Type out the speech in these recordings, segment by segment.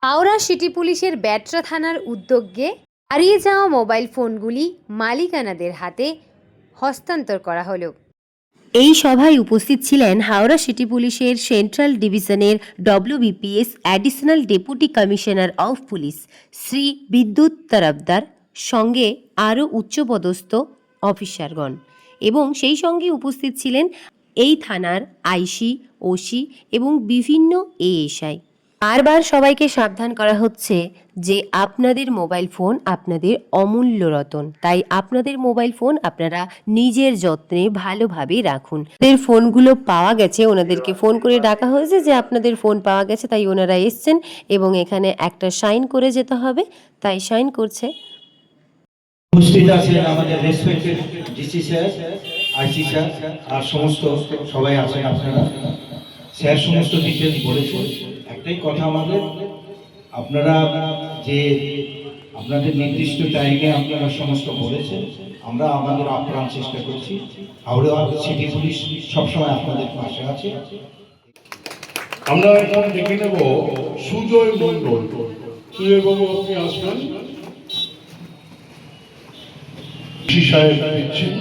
Howrah city পুলিশের ব্যাটরা থানার উদ্যোগে হারিয়ে যাওয়া মোবাইল ফোনগুলি মালিকানাদের হাতে হস্তান্তর করা হলো। এই সভায় উপস্থিত ছিলেন হাওড়া সিটি পুলিশের সেন্ট্রাল ডিভিশনের WBPS additional deputy commissioner of police Shri Bidyut Tarafdar, সঙ্গে আরও উচ্চপদস্থ অফিসারগণ এবং সেই সঙ্গে উপস্থিত ছিলেন এই থানার আইসি, ওসি এবং বিভিন্ন এএসআই। বারবার সবাইকে সাবধান করা হচ্ছে যে আপনাদের মোবাইল ফোন আপনাদের অমূল্য রতন, তাই আপনাদের মোবাইল ফোন আপনারা নিজের যত্নে ভালোভাবে রাখুন। ওদের ফোনগুলো পাওয়া গেছে, ওনাদেরকে ফোন করে ডাকা হয়েছে যে আপনাদের ফোন পাওয়া গেছে, তাই ওনারা এসছেন এবং এখানে একটা সাইন করে যেতে হবে, তাই সাইন করছে। উপস্থিত আছেন আমাদের respected DC sir, IC sir আর সমস্ত সবাই আছেন। আপনারা স্যার সমস্ত ডিটেলস বলেছেন। একটাই কথা আমাদের, আপনারা যে আপনাদের নির্দিষ্ট টাইমে আপনারা সমস্ত বলেছেন, আমরা আমাদের আপ্রাণ চেষ্টা করছি। হাওড়া সিটি পুলিশ সবসময় আপনাদের পাশে আছে। আমরা এখন দেখে নেব সুজয় মন্ডল। সুজয় বাবু, আপনি আসবেন। সাহেব দিচ্ছেন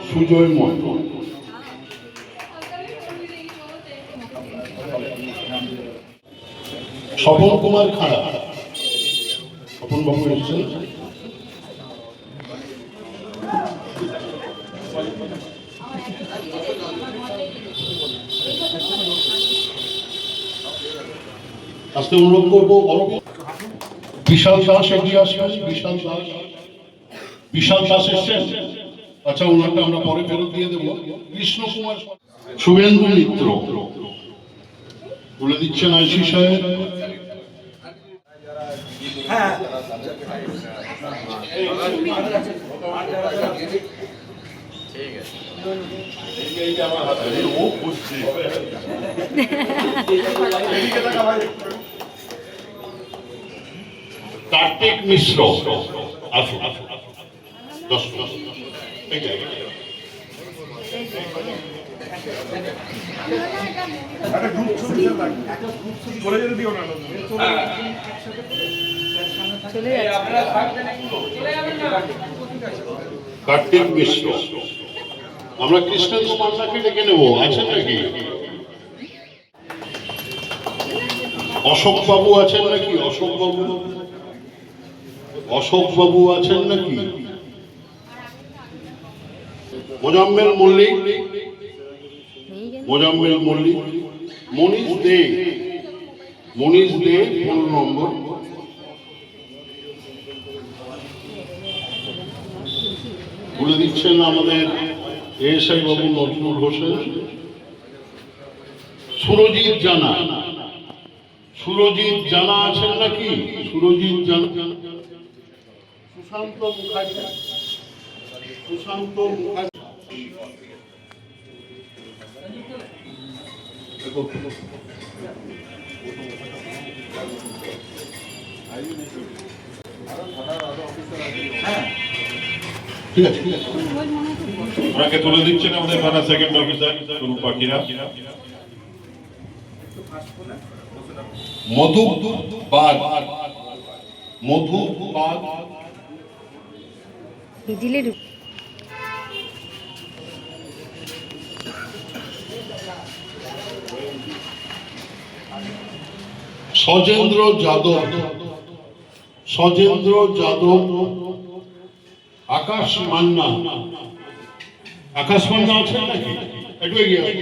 সুজয় মন্ডল। স্বপন কুমার খাড়া, স্বপন বাবু এসছেন। আজকে অনুরোধ করবো বিশাল দাস এগিয়ে আসবেন। বিশাল দাস এসছেন। আচ্ছা, ওনারটা আমরা পরে ফেরত দিয়ে দেবো। কৃষ্ণ কুমার, শুভেন্দু মিত্র বলে দিচ্ছেন আইসি সাহেব। কার্তিক মিশ্র আসুন। কার্তিক মিশ্র। আমরা কৃষ্ণ কুমারকে ডেকে নেবো, আছেন নাকি? অশোক বাবু আছেন নাকি? অশোক বাবু, অশোক বাবু আছেন নাকি? মোজাম্মেল মল্লিক, মোজাম্মেল মল্লিক। মনীষ দে, মনীষ দে 15 নম্বর। বলে দিচ্ছেন আমাদের এএসআই বাবু নজরুল হোসেন। সুরজিৎ জানা, সুরজিৎ জানা আছেন নাকি? সুরজিৎ জানা। সুশান্ত মুখার্জি, সুশান্ত মুখার্জি। ঠিক আছে, ঠিক আছে। ওনাকে তুলে দিচ্ছেন আমাদের থানা সেকেন্ড অফিসার তরুণ পাখিরা। মধু বাগ, মধু বাগ। সজেন্দ্র যাদব, সজেন্দ্র যাদব। আকাশ মান্না, আকাশ মান্না আছেন নাকি? একটু এগিয়ে আসুন।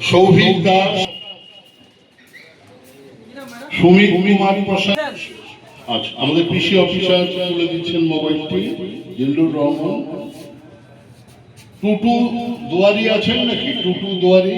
সৌভিক দাস, সুমিত কুমার প্রসাদ। আচ্ছা, আমাদের কৃষি অফিসার তুলে দিচ্ছেন মোবাইলটি, জিল্লুর রহমান। টুটু দুয়ারি আছেন নাকি? টুটু দুয়ারি।